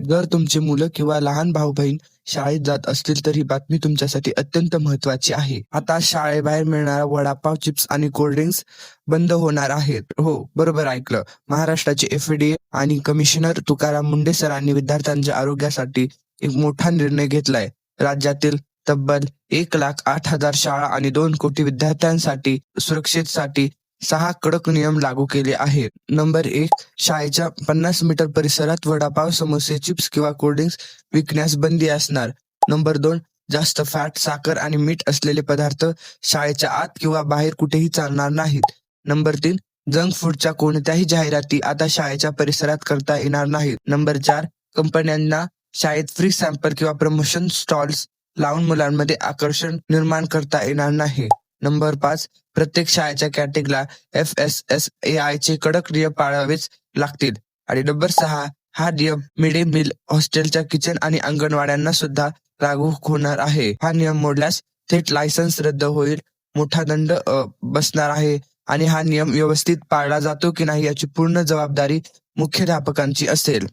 जर तुमची मुलं किंवा लहान भाऊ बहीण शाळेत जात असतील तर ही बातमी तुमच्यासाठी अत्यंत महत्त्वाची आहे. आता शाळेबाहेर मिळणारा वडापाव, चिप्स आणि कोल्ड्रिंक्स बंद होणार आहेत. हो, बरोबर ऐकलं. महाराष्ट्राचे FDA आणि कमिशनर तुकाराम मुंढे सरांनी विद्यार्थ्यांच्या आरोग्यासाठी एक मोठा निर्णय घेतलाय. राज्यातील तब्बल 1,08,000 शाळा आणि 2 कोटी विद्यार्थ्यांसाठी सुरक्षेसाठी 6 कडक नियम लागू केले आहेत. नंबर 1, शाळेच्या 50 मीटर परिसरात वडापाव, समोसे, चिप्स किंवा कोल्ड्रिंक्स विकण्यास बंदी असणार. नंबर 2, जास्त फॅट, साखर आणि मीठ असलेले पदार्थ शाळेच्या आत किंवा बाहेर कुठेही चालणार नाहीत. नंबर 3, जंक फूडच्या कोणत्याही जाहिराती आता शाळेच्या परिसरात करता येणार नाहीत. नंबर 4, कंपन्यांना शाळेत फ्री सॅम्पल किंवा प्रमोशन स्टॉल्स लावून मुलांमध्ये आकर्षण निर्माण करता येणार नाही. नंबर 5, प्रत्येक शाळेच्या कॅन्टीनला FSSAIचे कडक नियम पाळावेच लागतील. आणि नंबर 6, हा नियम मिड डे मील, हॉस्टेलच्या किचन आणि अंगणवाड्यांना सुद्धा लागू होणार आहे. हा नियम मोडल्यास थेट लायसन्स रद्द होईल, मोठा दंड बसणार आहे आणि हा नियम व्यवस्थित पाळला जातो की नाही याची पूर्ण जबाबदारी मुख्याध्यापकांची असेल.